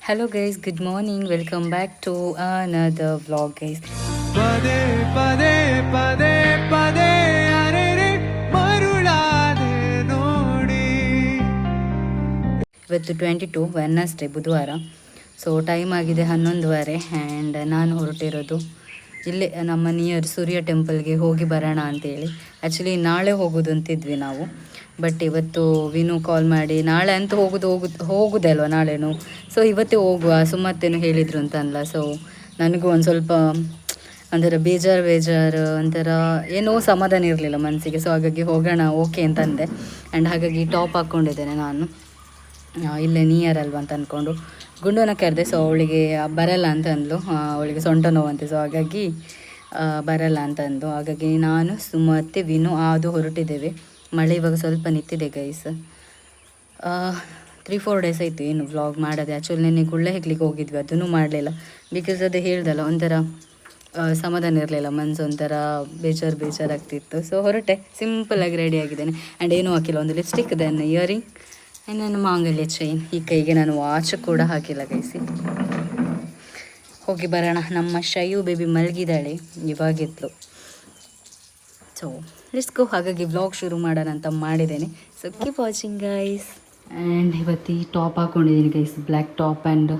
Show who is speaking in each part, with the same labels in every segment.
Speaker 1: Hello guys, good morning. Welcome back to another vlog guys.
Speaker 2: ಪದೇ ಪದೇ ಪದೇ ಪದೇ ಅರೆರೆ ಮರುಳಾದೆ ನೋಡಿ.
Speaker 1: ಇವತ್ತು 22 ವೆನ್ನಸ್ಡೇ ಬುಧವಾರ. ಸೊ ಟೈಮ್ ಆಗಿದೆ 11:30 ಆ್ಯಂಡ್ ನಾನು ಹೊರಟಿರೋದು ಇಲ್ಲೇ ನಮ್ಮ ನಿಯರ್ ಸೂರ್ಯ ಟೆಂಪಲ್ಗೆ ಹೋಗಿ ಬರೋಣ ಅಂತೇಳಿ. ಆ್ಯಕ್ಚುಲಿ ನಾಳೆ ಹೋಗೋದು ಅಂತಿದ್ವಿ ನಾವು, ಬಟ್ ಇವತ್ತು ವಿನು ಕಾಲ್ ಮಾಡಿ ನಾಳೆ ಅಂತ ಹೋಗುದೇ ಅಲ್ವಾ ನಾಳೆನು, ಸೊ ಇವತ್ತೇ ಹೋಗುವ ಸುಮ್ಮತ್ತೇನು ಹೇಳಿದರು ಅಂತ ಅಲ್ಲ. ಸೊ ನನಗೂ ಒಂದು ಸ್ವಲ್ಪ ಒಂಥರ ಬೇಜಾರು ಒಂಥರ ಏನೋ ಸಮಾಧಾನ ಇರಲಿಲ್ಲ ಮನಸ್ಸಿಗೆ. ಸೊ ಹಾಗಾಗಿ ಹೋಗೋಣ ಓಕೆ ಅಂತಂದೆ. ಆ್ಯಂಡ್ ಹಾಗಾಗಿ ಟಾಪ್ ಹಾಕ್ಕೊಂಡಿದ್ದೇನೆ ನಾನು, ಇಲ್ಲೇ ನಿಯರ್ ಅಲ್ವಾ ಅಂತ ಅಂದ್ಕೊಂಡು ಗುಂಡನ ಕರೆದೆ. ಸೊ ಅವಳಿಗೆ ಬರಲ್ಲ ಅಂತ ಅಂದ್ಲು, ಅವಳಿಗೆ ಸೊಂಟ ನೋವಂತೆ. ಸೊ ಹಾಗಾಗಿ ಬರಲ್ಲ ಅಂತ ಅಂದು ಹಾಗಾಗಿ ನಾನು ಸುಮ್ಮತ್ತೆ ವಿನು ಅದು ಹೊರಟಿದ್ದೇವೆ. ಮಳೆ ಇವಾಗ ಸ್ವಲ್ಪ ನಿಂತಿದೆ ಗೈಸ್. 3-4 ಡೇಸ್ ಆಯಿತು ಏನು ವ್ಲಾಗ್ ಮಾಡೋದೆ. ಆ್ಯಕ್ಚುಲಿ ನೆನ್ನೆ ಗುಳ್ಳೆ ಹೆಗ್ಲಿಕ್ಕೆ ಹೋಗಿದ್ವಿ, ಅದನ್ನು ಮಾಡಲಿಲ್ಲ. ಬಿಕಾಸ್ ಅದೇ ಹೇಳ್ದಲ್ಲ, ಒಂಥರ ಸಮಾಧಾನ ಇರಲಿಲ್ಲ, ಮನಸ್ಸು ಒಂಥರ ಬೇಜಾರಾಗ್ತಿತ್ತು. ಸೊ ಹೊರಟೆ, ಸಿಂಪಲಾಗಿ ರೆಡಿ ಆಗಿದ್ದೇನೆ. ಆ್ಯಂಡ್ ಏನೂ ಹಾಕಿಲ್ಲ, ಒಂದು ಲಿಪ್ಸ್ಟಿಕ್, ದೆನ್ ಇಯರಿಂಗ್ ಆ್ಯಂಡ್ ನನ್ನ ಮಾಂಗಲ್ಯ ಚೈನ್. ಈ ಕೈಗೆ ನಾನು ವಾಚ್ ಕೂಡ ಹಾಕಿಲ್ಲ ಗೈಸಿ. ಹೋಗಿ ಬರೋಣ. ನಮ್ಮ ಶಯು ಬೇಬಿ ಮಲಗಿದ್ದಾಳೆ, ಇವಾಗಿದ್ಲು. So let's go. ಹಾಗಾಗಿ ವ್ಲಾಗ್ ಶುರು ಮಾಡೋಣ ಅಂತ ಮಾಡಿದ್ದೇನೆ. So keep watching guys. And ಇವತ್ತು ಈ ಟಾಪ್ ಹಾಕ್ಕೊಂಡಿದ್ದೀನಿ guys, black top and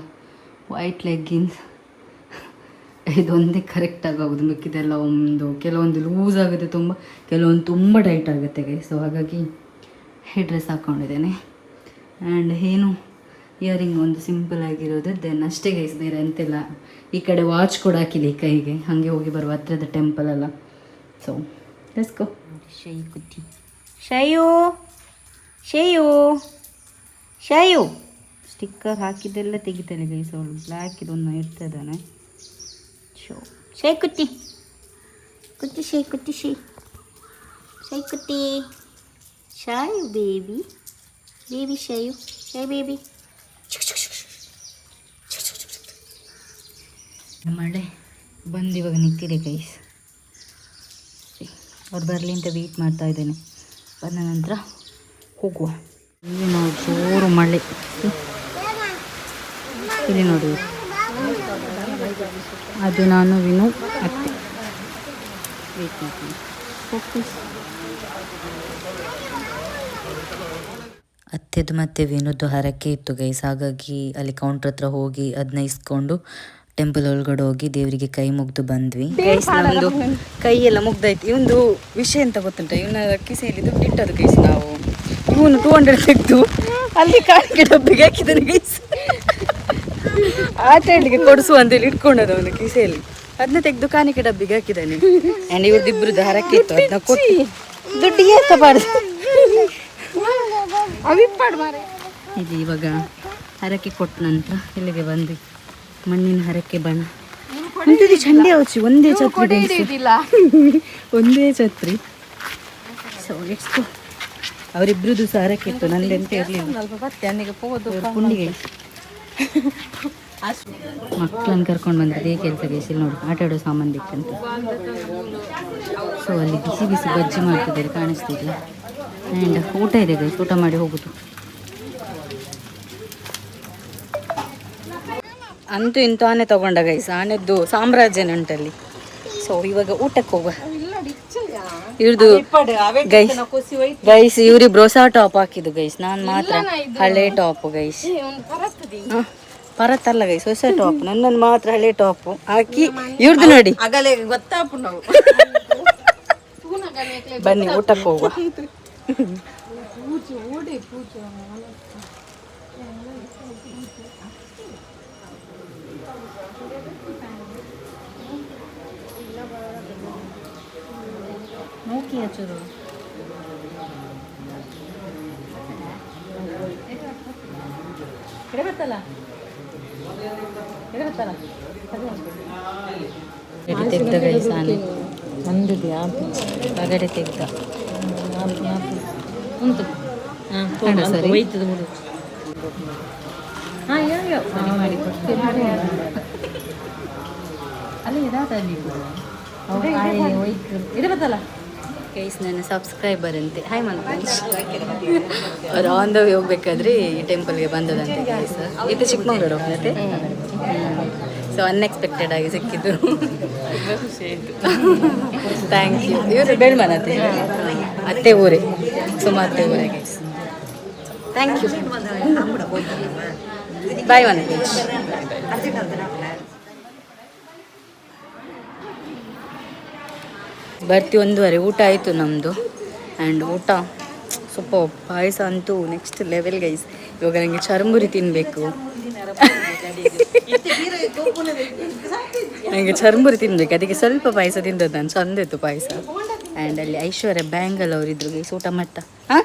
Speaker 1: white leggings. ಇದೊಂದೇ ಕರೆಕ್ಟಾಗಿ ಆಗೋದು, ಮಿಕ್ಕಿದೆಲ್ಲ ಕೆಲವೊಂದು ಲೂಸ್ ಆಗುತ್ತೆ ತುಂಬ, ಕೆಲವೊಂದು ತುಂಬ ಟೈಟ್ ಆಗುತ್ತೆ ಗೈಸ್. ಸೊ ಹಾಗಾಗಿ ಹೆಡ್ ಡ್ರೆಸ್ ಹಾಕ್ಕೊಂಡಿದ್ದೇನೆ. ಆ್ಯಂಡ್ ಏನು ಇಯರಿಂಗ್ ಒಂದು ಸಿಂಪಲ್ ಆಗಿರೋದು, ದೆನ್ ಅಷ್ಟೇ ಗೈಸ್, ಬೇರೆ ಅಂತೆಲ್ಲ. ಈ ಕಡೆ ವಾಚ್ ಕೂಡ ಹಾಕಿದೆ ಈ ಕೈಗೆ, ಹಾಗೆ ಹೋಗಿ ಬರುವ ಹತ್ರದ ಟೆಂಪಲ್ ಅಲ್ಲ. So let's go. ಶೈ ಕುತ್ತಿ ಶಯು ಸ್ಟಿಕ್ಕರ್ ಹಾಕಿದ್ದೆಲ್ಲ ತೆಗಿತಾನೆ ಗೈಸ್ ಅವಳು. ಬ್ಲ್ಯಾಕ್ ಇದೊಂದು ಇರ್ತದಾನೆ. ಶೈ ಕುತ್ತಿ ಶಾಯು ಬೇಬಿ ಶೈ ಬೇಬಿ. ಮಳೆ ಬಂದು ಇವಾಗ ನಿಂತಿದೆ ಗೈಸ್. ಅವ್ರು ಬರಲಿ ಅಂತ ವೆಯ್ಟ್ ಮಾಡ್ತಾ ಇದ್ದೇನೆ. ಬಂದ ನಂತರ ಹೋಗುವ. ಇಲ್ಲಿ ನಾವು ಜೋರು ಮಳೆ, ಇಲ್ಲಿ ನೋಡಿ, ಅದು ನಾನು ವಿನು ಅತ್ತೆ ವೆಯ್ಟ್ ಮಾಡ್ತೀನಿ. ಅತ್ತೆದು ಮತ್ತು ವಿನುದ್ದು ಹರಕೆ ಇತ್ತು ಗೈಸ್. ಹಾಗಾಗಿ ಅಲ್ಲಿ ಕೌಂಟ್ರ್ ಹತ್ರ ಹೋಗಿ ಅದನ್ನ ಇಸ್ಕೊಂಡು ಟೆಂಪಲ್ ಒಳಗಡೆ ಹೋಗಿ ದೇವರಿಗೆ ಕೈ ಮುಗ್ದು ಬಂದ್ವಿ ಗೈಸ್. ನಮ್ಮದು ಕೈ ಎಲ್ಲ ಮುಗ್ದಾಯ್ತು. ಇವೊಂದು ವಿಷಯ ಅಂತ ಗೊತ್ತುಂಟ, ಇವನ ಕಿಸೆಯಲ್ಲಿ ದುಡ್ಡು ಇಟ್ಟದು ಗೈಸ್. ನಾವು ಇವನು 200 ತೆಗೆದು ಅಲ್ಲಿ ಕಾಣಿಕೆ ಡಬ್ಬಿಗೆ ಹಾಕಿದ್ದಾನೆ ಗೈಸ್. ಆಟ ಆಡಲಿಕ್ಕೆ ಕೊಡಿಸು ಅಂತೇಳಿ ಇಟ್ಕೊಂಡದ್ದು ಅವನ ಕಿಸೆಯಲ್ಲಿ, ಅದನ್ನ ತೆಗೆದು ಕಾಣಿಕೆ ಡಬ್ಬಿಗೆ ಹಾಕಿದ್ದಾನೆ. ಆ್ಯಂಡ್ ಇವ್ರದ್ದಿಬ್ರದ್ದು ಹರಕೆ ಇತ್ತು, ಅದನ್ನ ಕೊಟ್ಟು ದುಡ್ಡಿಗೆ ಎತ್ತಬಾರ್ದು. ಇದು ಇವಾಗ ಹರಕೆ ಕೊಟ್ಟ ನಂತರ ಇಲ್ಲಿಗೆ ಬಂದ್ವಿ. ಮಣ್ಣಿನ ಹರಕೆ ಬಣ್ಣ ಅಂತದ್ದು ಚಂಡೆ ಹಚ್ಚಿ ಒಂದೇ ಛತ್ರಿ ಒಂದೇ ಛತ್ರಿ. ಸೊ ಲೆಟ್ಸ್ ಗೋ. ಅವರಿಬ್ರದ್ದು ಸಹ ಹರಕೆ ಇತ್ತು, ನಂದೆಂತ ಇರಲಿಲ್ಲ. ಪುಂಡಿಗೆ ಮಕ್ಕಳನ್ನು ಕರ್ಕೊಂಡು ಬಂದ್ರೆ ಕೆಲಸ ಗೈಸ್. ಇಲ್ಲಿ ನೋಡಿ, ಆಟ ಆಡೋ ಸಾಮಾನು ಬೇಕಂತ. ಸೊ ಅಲ್ಲಿ ಬಿಸಿ ಬಿಸಿ ಬಜ್ಜಿ ಮಾಡ್ತಿದ್ದಾರೆ, ಕಾಣಿಸ್ತಿದೆ. ಆ್ಯಂಡ್ ಊಟ ಇದೆ ಗೈಸ್, ಊಟ ಮಾಡಿ ಹೋಗುದು. ಅಂತೂ ಇಂತೂ ಆನೆ ತಗೊಂಡ ಗೈಸ್, ಆನೆದ್ದು ಸಾಮ್ರಾಜ್ಯನ ಉಂಟಲ್ಲಿ. ಸೊ ಇವಾಗ ಊಟಕ್ಕೆ ಹೋಗುವ. ಇವ್ರದ್ದು ಗೈಸ್ ಇವ್ರಿಬ್ರು ಹೊಸ ಟಾಪ್ ಹಾಕಿದ್ದು ಗೈಸ್, ನಾನು ಮಾತ್ರ ಹಳೆ ಟಾಪ್ ಗೈಸ್. ಪರತ್ತಲ್ಲ ಗೈಸ್, ಹೊಸ ಟಾಪ್. ನನ್ನನ್ನು ಮಾತ್ರ ಹಳೆ ಟಾಪ್ ಹಾಕಿ ಇವ್ರದ್ದು ನೋಡಿ. ಬನ್ನಿ ಊಟಕ್ಕೆ ಹೋಗುವ. ನೋಕಿ ಹಚ್ಚೋದು ತೆಗ್ದ ಗೈಸ್. ಆನೆ ಹೊರಗಡೆ ತೆಗ್ದ ಉಂಟು. ಸರಿ ಅಲ್ಲಿ ಇದಾದಲ್ಲಿ ಇಡಬತ್ತಲ್ಲ ಗೈಸ್ ನನ್ನ ಸಬ್ಸ್ಕ್ರೈಬರ್ ಅಂತೆ ಹಾಯ್ ಮನ್ಪಂಚ್ ಅವ್ರು ಆನ್ ದ ವೇ ಹೋಗ್ಬೇಕಾದ್ರೆ ಈ ಟೆಂಪಲ್ಗೆ ಬಂದದಂತೆ ಗೈಸ್ ಇದು ಚಿಕ್ಕಮಗಳೂರು ಹೋಗ್ಲತ್ತೆ ಸೊ ಅನ್ಎಕ್ಸ್ಪೆಕ್ಟೆಡ್ ಆಗಿ ಸಿಕ್ಕಿದ್ದು ಥ್ಯಾಂಕ್ ಯು ಇವರು ಬೇಳ್ಮನತ್ತೆ ಅತ್ತೆ ಊರೇ ಸುಮಾರು ಊರೇ ಗೈಸ್ ಥ್ಯಾಂಕ್ ಯು ಬಾಯ್ ಮನ್ಪಂಚ್ ಬರ್ತಿ 1:15 ಊಟ ಆಯಿತು ನಮ್ಮದು ಆ್ಯಂಡ್ ಊಟ ಸ್ವಲ್ಪ ಪಾಯಸ ಅಂತೂ ನೆಕ್ಸ್ಟ್ ಲೆವೆಲ್ ಗೈಸ್ ಇವಾಗ ನನಗೆ ಚರ್ಮುರಿ ತಿನ್ನಬೇಕು ನನಗೆ ಚರ್ಮುರಿ ತಿನ್ನಬೇಕು ಅದಕ್ಕೆ ಸ್ವಲ್ಪ ಪಾಯಸ ತಿಂದದ್ದು ನಾನು ಚಂದ ಇತ್ತು ಪಾಯಸ ಆ್ಯಂಡ್ ಅಲ್ಲಿ ಐಶ್ವರ್ಯ ಬ್ಯಾಂಗಲ್ ಅವರಿದ್ರು ಗೈಸ್ ಊಟ ಮಾಡ್ತಾ ಹಾಂ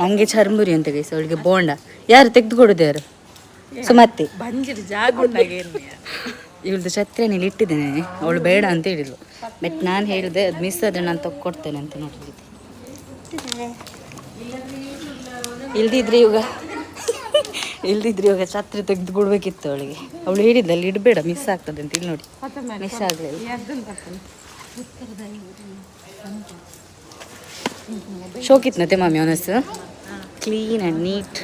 Speaker 1: ಹಂಗೆ ಚರ್ಮುರಿ ಅಂತ ಗೈಸ್ ಅವಳಿಗೆ ಬೋಂಡ ಯಾರು ತೆಗೆದು ಕೊಡೋದು ಯಾರು ಸುಮತ್ತೆ ಇವಳದು ಛತ್ರಿಯಲ್ಲಿ ಇಟ್ಟಿದ್ದೇನೆ ಅವಳು ಬೇಡ ಅಂತ ಹೇಳಿದ್ಲು ಬಟ್ ನಾನು ಹೇಳಿದೆ ಅದು ಮಿಸ್ ಆದರೆ ನಾನು ತಗೊಡ್ತೇನೆ ಅಂತ ನೋಡಿದ್ದೆ ಇಲ್ದಿದ್ರೆ ಇವಾಗ ಛತ್ರಿ ತೆಗೆದು ಕೊಡ್ಬೇಕಿತ್ತು ಅವಳಿಗೆ ಅವಳು ಹೇಳಿದ್ದ ಅಲ್ಲಿ ಇಡಬೇಡ ಮಿಸ್ ಆಗ್ತದೆ ಅಂತ ಇಲ್ಲಿ ನೋಡಿ ಮಿಸ್ ಆಗಲಿಲ್ಲ ಶೋಕಿತ್ನತೆ ಮಾಮಿ ಅವನಸ್ಸು ಕ್ಲೀನ್ ಆ್ಯಂಡ್ ನೀಟ್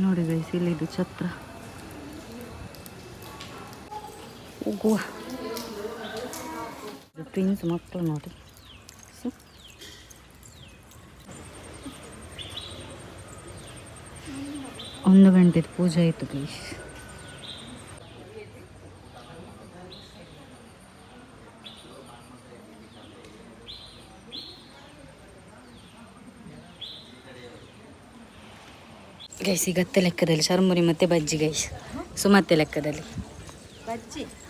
Speaker 1: ನೋಡಿ ಗೈಸ್ ಇಲ್ಲಿದು ಛತ್ರ ಹೋಗುವ ಪ್ರಿನ್ಸ್ ಮಕ್ಕಳು ನೋಡಿ 1 ಗಂಟೆದು ಪೂಜೆ ಆಯಿತು ಗೈಸ್ ಗೈಸ್ ಈಗ ಅತ್ತೆ ಲೆಕ್ಕದಲ್ಲಿ ಚರ್ಮುರಿ ಮತ್ತು ಬಜ್ಜಿ ಗೈಸ್ ಸುಮತ್ತೆ ಲೆಕ್ಕದಲ್ಲಿ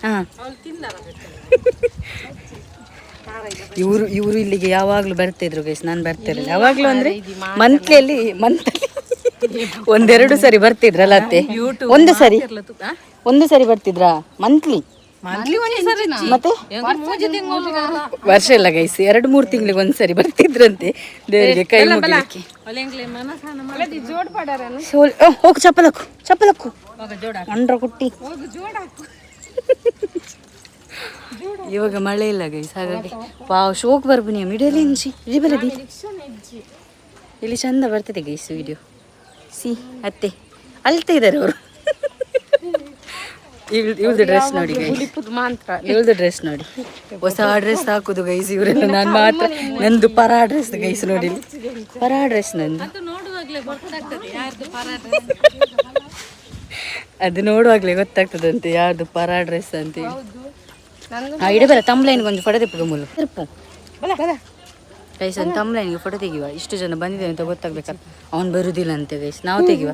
Speaker 1: ಹಾಂ ಇವರು ಇಲ್ಲಿಗೆ ಯಾವಾಗಲೂ ಬರ್ತಿದ್ರು ಗೈಸ್ ನಾನು ಬರ್ತಿರಲಿಲ್ಲ ಯಾವಾಗಲೂ ಅಂದರೆ ಮಂತ್ಲಿ 1-2 ಸರಿ ಬರ್ತಿದ್ರಲ್ಲ ಅತ್ತೆ ಒಂದು ಸರಿ ಬರ್ತಿದ್ರಾ ಮಂತ್ಲಿ ಮತ್ತೆ ವರ್ಷ ಇಲ್ಲ ಗೈಸ್ 2-3 ತಿಂಗಳಿಗೆ ಒಂದ್ಸರಿ ಬರ್ತಿದ್ರಂತೆ ದೇವರಿಗೆ ಕೈ ಮುಗಿಲಿಕ್ಕೆ ಹೋಗು ಚಪ್ಪಲಕ್ಕು ಅಂಡ್ರ ಕುಟ್ಟಿ ಇವಾಗ ಮಳೆ ಇಲ್ಲ ಗೈಸ್ ಹಾಗಾಗಿ ವಾವ್ ಶೋಕ್ ಬರ್ಬನಿ ಮಿಡಿಯಲ್ಲಿ ಇಂಚಿ ಇಳಿ ಇಲ್ಲಿ ಚಂದ ಬರ್ತದೆ ಗೈಸ್ ವಿಡಿಯೋ ಸಿ ಅತ್ತೆ ಅಳ್ತಾ ಇದ್ದಾರೆ ಅವರು ಇವ್ರದ್ದು ಡ್ರೆಸ್ ನೋಡಿ ಇವ್ರದ್ದು ಡ್ರೆಸ್ ನೋಡಿ ಹೊಸ ಡ್ರೆಸ್ ಹಾಕುದು ಗೈಸ್ ಇವರೆಲ್ಲ ನಾನು ಮಾತ್ರ ನಂದು ಪರಾ ಡ್ರೆಸ್ ಗೈಸ್ ನೋಡಿ ಪರಾ ಡ್ರೆಸ್ ನಂದು ಅದು ನೋಡುವಾಗಲೇ ಗೊತ್ತಾಗ್ತದಂತೆ ಯಾರ್ದು ಪರಾ ಡ್ರೆಸ್ ಅಂತ ಇಡಬೇಡ ತಮ್ಲೈನ್ಗೆ ಒಂದು ಫೋಟೋ ತೆಪ್ಪು ಮೂಲ ಗೈಸ್ ಒಂದು ತಮ್ಲೈನ್ಗೆ ಫೋಟೋ ತೆಗಿವ ಇಷ್ಟು ಜನ ಬಂದಿದೆ ಅಂತ ಗೊತ್ತಾಗ್ಬೇಕಲ್ಲ ಅವ್ನು ಬರುದಿಲ್ಲ ಅಂತೆ ಗೈಸ್ ನಾವು ತೆಗಿವ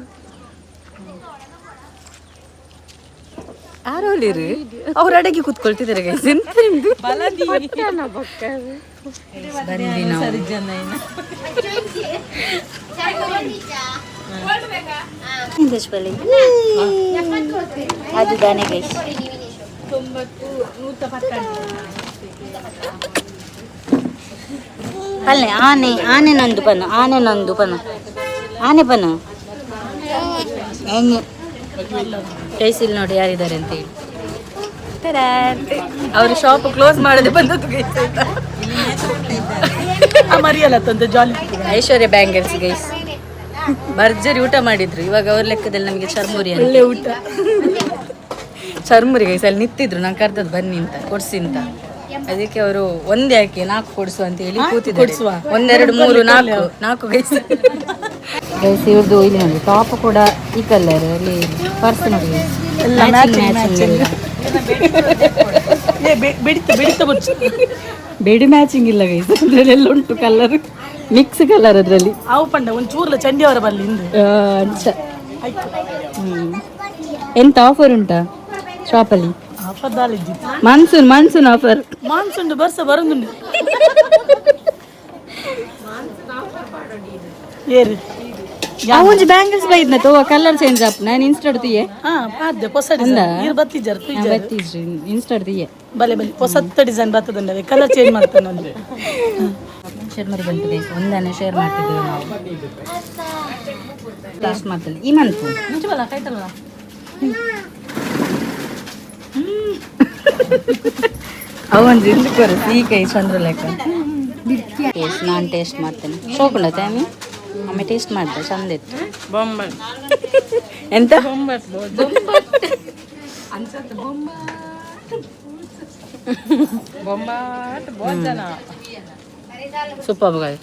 Speaker 1: ಯಾರೋಲಿರಿ ಅವ್ರು ಅಡಗಿ ಕೂತ್ಕೊಳ್ತಿದ್ದಾರೆ ಗೈಸ್ ಎಂತ ನಿಮ್ದು ಬಂದ್ವಿ ನಾವು ಅದು ದಾನೆ ಗೈಸ್ ಅಲ್ಲೇ ಆನೆ ನಂದು ಪನ ಆನೆ ಪನ ಗೈಸ್ ಇಲ್ಲಿ ನೋಡಿ ಯಾರಿದ್ದಾರೆ ಅಂತ ಹೇಳಿ ಅವರು ಶಾಪ್ ಕ್ಲೋಸ್ ಮಾಡದೆ ಬಂದದ್ದು ಗೈಸ್ ಆಯ್ತಾ ಜಾಲಿ ಐಶ್ವರ್ಯ ಬ್ಯಾಂಗಲ್ಸ್ ಗೈಸ್ ಭರ್ಜರಿ ಊಟ ಮಾಡಿದ್ರು ಇವಾಗ ಅವ್ರ ಲೆಕ್ಕದಲ್ಲಿ ನಮಗೆ ಚರ್ಮುರಿ ಒಳ್ಳೆ ಊಟ ಚರ್ಮುರಿ ಗೈಸ್ ಅಲ್ಲಿ ನಿಂತಿದ್ರು ನಾನು ಕರ್ದದ್ದು ಬನ್ನಿ ಅಂತ ಕೊಡ್ಸಿ ಅಂತ ಅದಕ್ಕೆ ಅವರು ಒಂದೇ ಹಾಕಿ 4 ಕೊಡಿಸುವ ಅಂತ ಹೇಳಿ ಕೂತಿದ್ರು 1 2 3 4 ಗೈಸ್ ಗೈಸ್ ಇವ್ರದ್ದು ಇಲ್ಲಿ ನೋಡಿ ಟಾಪ್ ಕೂಡ ಈ ಕಲರ್ ಅಲ್ಲಿ ಪರ್ಸ್ ನೋಡಿ ಬೇಡಿ ಮ್ಯಾಚಿಂಗ್ ಇಲ್ಲ ಗೈಸ್ ಅದ್ರಲ್ಲೆಲ್ಲ ಉಂಟು ಕಲರ್ ಮಿಕ್ಸ್ ಕಲರ್ ಅದರಲ್ಲಿ
Speaker 3: ಅವು ಪಂಡ ಒಂಚೂರ್ಲ ಚಂಡಿಯವರ ಬಲ್ಲಿ
Speaker 1: ಎಂತ ಆಫರ್ ಉಂಟಾ ಶಾಪಲ್ಲಿ ಮಾನ್ಸೂನ್ ಆಫರ್
Speaker 3: ಮಾನ್ಸೂನ್ ಬರ್ಸ ಬರೋದು ಏರಿ
Speaker 1: ಒಂಜಿ ಬ್ಯಾಂಗಲ್ಸ್ ಬೈದ್ನ ತೋ ಕಲರ್ ಚೇಂಜ್ ಆಪ್ ನಾನು ಇನ್ಸ್ಟಾಡ್ ತಿಯೆ
Speaker 3: ಪಾದ್ದೆ ಹೊಸ ಡಿಸೈನ್ ಇರ್ ಬತ್ತಿಜರ್
Speaker 1: ಬತ್ತಿಜ್ರಿ ಇನ್ಸ್ಟಾಡ್ ತಿಯೆ
Speaker 3: ಬಲೆ ಬಲೆ ಹೊಸತ್ತ ಡಿಸೈನ್ ಬರ್ತದಂಡೆ ಕಲರ್ ಚೇಂಜ್ ಮಾಡ್ತಾನೆ ಅಂದ್ರೆ
Speaker 1: ಶೇರ್ ಮಾಡಿ ಬಂತು ಗೈಸ್ ಒಂದನೇ ಶೇರ್ ಮಾಡ್ತಿದ್ದೀವಿ ನಾವು ಟೇಸ್ಟ್ ಮಾಡ್ತೇನೆ ಈ ಮಂತು
Speaker 3: ಮುಂಚೆ ಬಲ್ಲ ಕೈತಲ್ಲ
Speaker 1: ಅವನ್ ಜಿಂದು ಈ ಕೈ ಚಂದ್ರ ಲೆಕ್ಕ ನಾನು ಟೇಸ್ಟ್ ಮಾಡ್ತೇನೆ ಶೋಕುಂಡ ತಾಮಿ ಆಮೇಲೆ ಟೇಸ್ಟ್ ಮಾಡ್ದೆ ಚಂದ ಇತ್ತು
Speaker 3: ಬೊಂಬಟ್
Speaker 1: ಎಂತ
Speaker 3: ಬೊಂಬಾಟ್ ಭೋಜನ
Speaker 1: ಸೂಪರ್ ಗಾಯ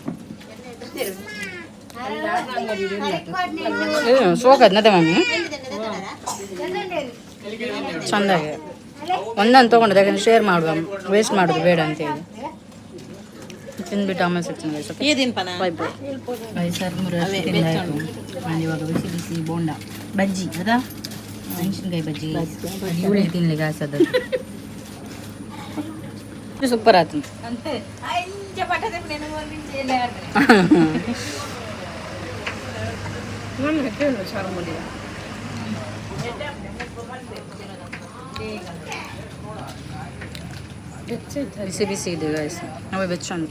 Speaker 1: ಸೋಕದ್ ನತೆ ಮಮ್ಮಿ ಚಂದಾಗಿ ಒಂದೊಂದು ತೊಗೊಂಡು ಯಾಕಂದ್ರೆ ಶೇರ್ ಮಾಡುವ ವೇಸ್ಟ್ ಮಾಡೋದು ಬೇಡ ಅಂತೇಳಿ ತಿಂದ್ಬಿಟ್ಟು ಆಮೇಲೆ ಸಿಗ್ತೀನಿ ಬಾಯ್ ಬಾಯ್ ಸರ್ ಇವಾಗ ಬಿಸಿ ಬಿಸಿ ಬೋಂಡ ಬಜ್ಜಿ ಅದಾ ಮೆಣಸಿನ್ಕಾಯಿ ಬಜ್ಜಿ ಇವಳಿಗೆ ತಿನ್ಲಿಕ್ಕೆ ಆಸದ ಸೂಪರ್ ಆಯ್ತು ಬಿಸಿ ಬಿಸಿ ಇದೆ ಗಾಯ್ಸ್ ನಾವೇ ಬೆಚ್ಚಂದು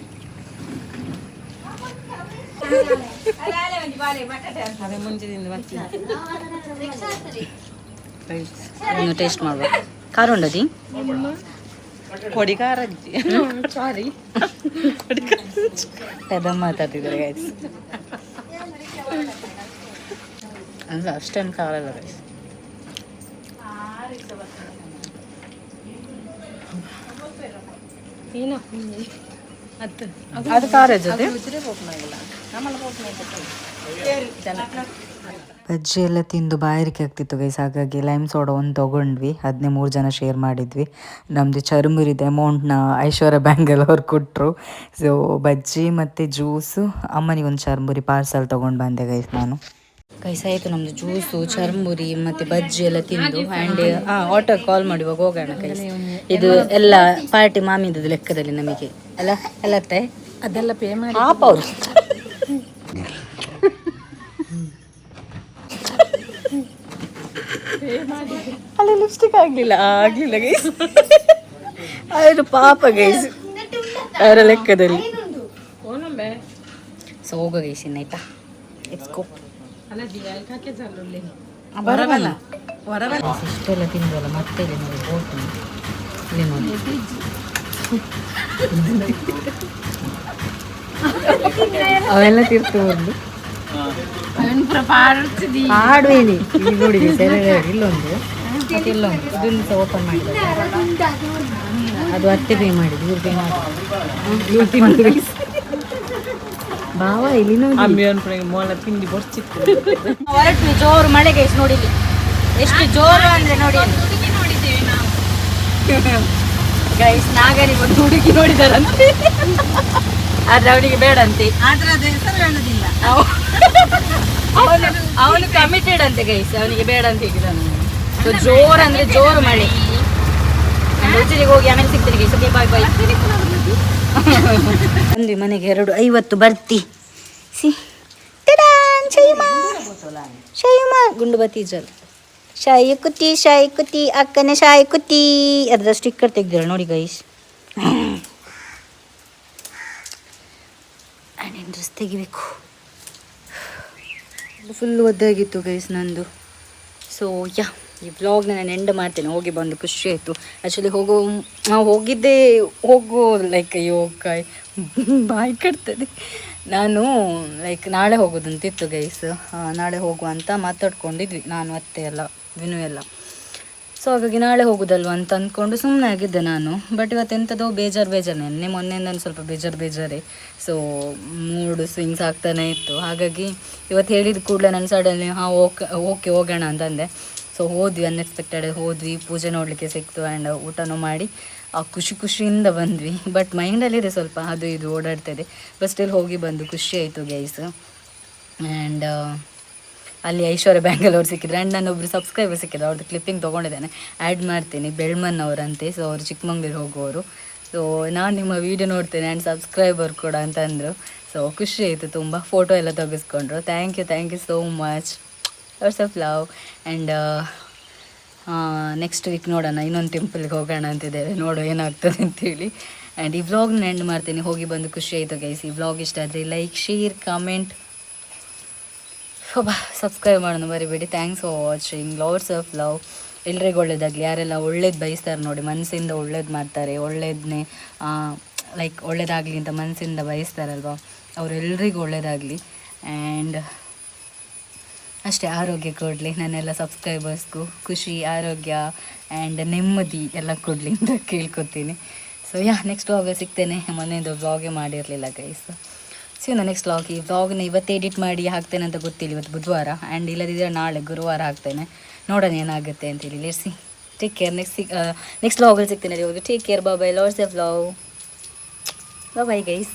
Speaker 1: ಟೇಸ್ಟ್ ಮಾಡುವ ಖಾರ ಉಂಡದಿ
Speaker 3: ಕೊಡಿ ಕಾರಜ್ಜಿ ಸಾರಿ
Speaker 1: ಅದಮ್ಮ ಮಾತಾಡ್ತಿದ್ದಾರೆ ಗೈಸ್ ಅಂದ್ರೆ ಅಷ್ಟೇನು ಖಾರ ಇಲ್ಲ ಗೈಸ್ ಅದು ಖಾರ ಜೊತೆ ಬಜ್ಜಿ ಎಲ್ಲ ತಿಂದು ಬಾಯಾರಿಕೆ ಆಗ್ತಿತ್ತು ಗೈಸ್ ಹಾಗಾಗಿ ಲೈಮ್ ಸೋಡಾ ಒಂದು ತೊಗೊಂಡ್ವಿ 13 ಜನ ಶೇರ್ ಮಾಡಿದ್ವಿ ನಮ್ಮದು ಚರುಮುರಿದ ಅಮೌಂಟ್ನ ಐಶ್ವರ್ಯ ಬ್ಯಾಂಗಲ್ ಅವ್ರು ಕೊಟ್ಟರು ಸೊ ಬಜ್ಜಿ ಮತ್ತು ಜ್ಯೂಸು ಅಮ್ಮನಿಗೆ ಒಂದು ಚರ್ಮುರಿ ಪಾರ್ಸಲ್ ತೊಗೊಂಡು ಬಂದೆ ಗೈಸ್ ನಾನು ಗೈಸ್ ಆಯಿತು ನಮ್ಮದು ಜ್ಯೂಸು ಚರ್ಮುರಿ ಮತ್ತು ಬಜ್ಜಿ ಎಲ್ಲ ತಿಂದು ಆ್ಯಂಡ್ ಆಟೋ ಕಾಲ್ ಮಾಡಿ ಇವಾಗ ಹೋಗೋಣ ಗೈಸ್ ಇದು ಎಲ್ಲ ಪಾರ್ಟಿ ಮಾಮಿದ್ದು ಲೆಕ್ಕದಲ್ಲಿ ನಮಗೆ ಅಲ್ಲ ಎಲ್ಲತ್ತೆ
Speaker 3: ಅದೆಲ್ಲ ಪೇ ಮಾಡಿ
Speaker 1: ಪಾಪ ಅವರು ಅಲ್ಲಿ ಲಿಪ್ಸ್ಟಿಕ್ ಆಗಲಿಲ್ಲ ಗೈಸ್ ಅವರು ಪಾಪ ಗೈಸ್ ಅವರ ಲೆಕ್ಕದಲ್ಲಿ ಸೊ ಹೋಗೋ ಗೈಸ್ ಇನ್ನಾಯ್ತಾ ಇಟ್ಸ್ ಗೋ ಬರವಲ್ಲ ಇಷ್ಟೆಲ್ಲ ತಿಂದಲ್ಲ ಮತ್ತೆ ಇಲ್ಲಿ ನೋಡಿ ಬೋಟ್ ಇಲ್ಲಿ ನೋಡಿ ಅವೆಲ್ಲ ತಿರ್ತು ಒಂದು ಹಾಡುವೇನಿ ಇಲ್ಲಿ ನೋಡಿ ಇಲ್ಲೊಂದು ಮತ್ತೆ ಇಲ್ಲೊಂದು ಇದನ್ನು ಸಹ ಓಪನ್ ಮಾಡಿದ್ದಾರೆ ಅದು ಅತ್ತೆ ಪೇ ಮಾಡಿದ್ದು ಇವ್ರು ಪೇ ಮಾಡಿ ಬಾವ ಇಲ್ಲಿ ನೋಡಿ
Speaker 3: ಮೊಲ ತಿಂಡಿ ಬರ್ಚಿತ್ತು
Speaker 1: ಹೊರಟು ಜೋರು ಮಳೆ ಗೈಸ್ ನೋಡಿ ಎಷ್ಟು ಜೋರು ಅಂದ್ರೆ ನೋಡಿ ಗೈಸ್ ನಾಗನಿಗೆ ಒಂದು ಹುಡುಗಿ ನೋಡಿದಾರಂತೆ ಆದ್ರೆ ಅವನಿಗೆ ಬೇಡ ಅಂತೆ ಅವನು ಕಮಿಟೆಡ್ ಅಂತೆ ಗೈಸ್ ಅವನಿಗೆ ಬೇಡ ಅಂತ ಹೇಳಿದಾನು ಸೊ ಜೋರು ಅಂದ್ರೆ ಜೋರು ಮಳೆ ಉಜಿರಿಗೆ ಹೋಗಿ ಆಮೇಲೆ ಸಿಗ್ತೀನಿ ಗೈಸ್ ಓಕೆ ಬಾಯ್ ಬಾಯ್ ಬಂದ್ವಿ ಮನೆಗೆ 2:50 ಬರ್ತಿ ಸಿ ಶೈಮಾ ಗುಂಡು ಬತ್ತೀಜಲ್ ಶಾಯಿ ಕುತಿ ಅಕ್ಕನ ಶಾಯಿ ಕುತಿ ಅದರ ಸ್ಟಿಕ್ಕರ್ ತೆಗ್ದಿರ ನೋಡಿ ಗೈಸ್ ಡ್ರೆಸ್ ತೆಗಿಬೇಕು ಫುಲ್ ಒದ್ದಾಗಿತ್ತು ಗೈಸ್ ನಂದು ಸೊ ಯಾ ಈ ವ್ಲಾಗ್ನ ನಾನು ಎಂಡ್ ಮಾಡ್ತೇನೆ ಹೋಗಿ ಬಂದು ಖುಷಿ ಆಯಿತು ಆ್ಯಕ್ಚುಲಿ ನಾವು ಹೋಗೋ ಲೈಕ್ ಅಯ್ಯೋ ಕಾಯ್ ಬಾಯಿ ಕಟ್ತದೆ ನಾನು ಲೈಕ್ ನಾಳೆ ಹೋಗೋದಂತಿತ್ತು ಗೈಸ್ ನಾಳೆ ಹೋಗುವ ಅಂತ ಮಾತಾಡ್ಕೊಂಡಿದ್ವಿ ನಾನು ಅತ್ತೆ ಎಲ್ಲ ವಿನು ಎಲ್ಲ ಸೊ ಹಾಗಾಗಿ ನಾಳೆ ಹೋಗೋದಲ್ವ ಅಂತ ಅಂದ್ಕೊಂಡು ಸುಮ್ಮನೆ ಆಗಿದ್ದೆ ನಾನು ಬಟ್ ಇವತ್ತು ಎಂಥದೋ ಬೇಜಾರು ನೆನ್ನೆ ಮೊನ್ನೆಯಿಂದ ಸ್ವಲ್ಪ ಬೇಜಾರೇ ಸೊ ಮೂಡು ಸ್ವಿಂಗ್ಸ್ ಆಗ್ತಾನೆ ಇತ್ತು ಹಾಗಾಗಿ ಇವತ್ತು ಹೇಳಿದ ಕೂಡಲೇ ನಾನು ಸಡನ್ಲಿ ಓಕೆ ಹೋಗೋಣ ಅಂತಂದೆ ಸೊ ಹೋದ್ವಿ ಅನ್ಎಕ್ಸ್ಪೆಕ್ಟೆಡ್ ಹೋದ್ವಿ ಪೂಜೆ ನೋಡಲಿಕ್ಕೆ ಸಿಕ್ತು ಆ್ಯಂಡ್ ಊಟನೂ ಮಾಡಿ ಖುಷಿಯಿಂದ ಬಂದ್ವಿ ಬಟ್ ಮೈಂಡಲ್ಲಿದೆ ಸ್ವಲ್ಪ ಅದು ಇದು ಓಡಾಡ್ತಾಯಿದೆ ಬಟ್ ಸ್ಟಿಲ್ ಹೋಗಿ ಬಂದು ಖುಷಿ ಆಯಿತು ಗೈಸ್ ಆ್ಯಂಡ್ ಅಲ್ಲಿ ಐಶ್ವರ್ಯ ಬ್ಯಾಂಗಲ್ ಅವ್ರು ಸಿಕ್ಕಿದ್ರು ಆ್ಯಂಡ್ ನನ್ನೊಬ್ಬರು ಸಬ್ಸ್ಕ್ರೈಬರ್ ಸಿಕ್ಕಿದ್ರು ಅವ್ರದ್ದು ಕ್ಲಿಪ್ಪಿಂಗ್ ತೊಗೊಂಡಿದ್ದೇನೆ ಆ್ಯಡ್ ಮಾಡ್ತೀನಿ ಬೆಳ್ಮನ್ ಅವರಂತೆ ಸೊ ಅವರು ಚಿಕ್ಕಮಂಗ್ಳೂರು ಹೋಗೋರು ಸೊ ನಾನು ನಿಮ್ಮ ವೀಡಿಯೋ ನೋಡ್ತೇನೆ ಆ್ಯಂಡ್ ಸಬ್ಸ್ಕ್ರೈಬರ್ ಕೂಡ ಅಂತಂದರು ಸೊ ಖುಷಿ ಆಯಿತು ತುಂಬ ಫೋಟೋ ಎಲ್ಲ ತೆಗೆಸ್ಕೊಂಡ್ರು thank you so much lots of love and next week ನೋಡೋಣ ಇನ್ನೊಂದು ಟೆಂಪಲ್ಗೆ ಹೋಗೋಣ ಅಂತಿದ್ದೇವೆ ನೋಡೋ ಏನಾಗ್ತದೆ ಅಂತೇಳಿ ಆ್ಯಂಡ್ ಈ ವ್ಲಾಗ್ನ ಎಂಡ್ ಮಾಡ್ತೀನಿ ಹೋಗಿ ಬಂದು ಖುಷಿ ಆಯಿತು ಗೈಸ್ ಈ ವ್ಲಾಗ್ ಇಷ್ಟ ಆದರೆ ಲೈಕ್ ಶೇರ್ ಕಾಮೆಂಟ್ ಸಬ್ಸ್ಕ್ರೈಬ್ ಮಾಡೋಣ ಮರಿಬೇಡಿ thanks for watching lots of love ಎಲ್ರಿಗೂ ಒಳ್ಳೇದಾಗಲಿ. ಯಾರೆಲ್ಲ ಒಳ್ಳೇದು ಬಯಸ್ತಾರೆ ನೋಡಿ, ಮನಸ್ಸಿಂದ ಒಳ್ಳೇದು ಮಾಡ್ತಾರೆ, ಒಳ್ಳೇದನ್ನೇ ಲೈಕ್ ಒಳ್ಳೇದಾಗಲಿ ಅಂತ ಮನಸ್ಸಿಂದ ಬಯಸ್ತಾರಲ್ವ, ಅವರೆಲ್ಲರಿಗೂ ಒಳ್ಳೇದಾಗಲಿ. ಆ್ಯಂಡ್ ಅಷ್ಟೇ, ಆರೋಗ್ಯ ಕೊಡಲಿ, ನನ್ನೆಲ್ಲ ಸಬ್ಸ್ಕ್ರೈಬರ್ಸ್ಗೂ ಖುಷಿ, ಆರೋಗ್ಯ ಆ್ಯಂಡ್ ನೆಮ್ಮದಿ ಎಲ್ಲ ಕೊಡಲಿ ಅಂತ ಕೇಳ್ಕೊತೀನಿ. ಸೊ ನೆಕ್ಸ್ಟ್ ವ್ಲಾಗಲ್ಲಿ ಸಿಗ್ತೇನೆ. ಮೊನ್ನೆದು ವ್ಲಾಗೇ ಮಾಡಿರಲಿಲ್ಲ ಗೈಸ್. Next vlog. ಈ ವ್ಲಾಗ್ನ ಇವತ್ತು ಎಡಿಟ್ ಮಾಡಿ ಹಾಕ್ತೇನೆ ಅಂತ ಗೊತ್ತಿಲ್ಲ, ಇವತ್ತು ಬುಧವಾರ, ಆ್ಯಂಡ್ ಇಲ್ಲದಿದ್ದರೆ ನಾಳೆ ಗುರುವಾರ ಹಾಕ್ತೇನೆ. ನೋಡೋಣ ಏನಾಗುತ್ತೆ ಅಂತೇಳಿ. Let's see. Take care. Next ವ್ಲಾಗಲ್ಲಿ ಸಿಗ್ತೇನೆ. Take care. Bye bye. Lots of love. Bye guys.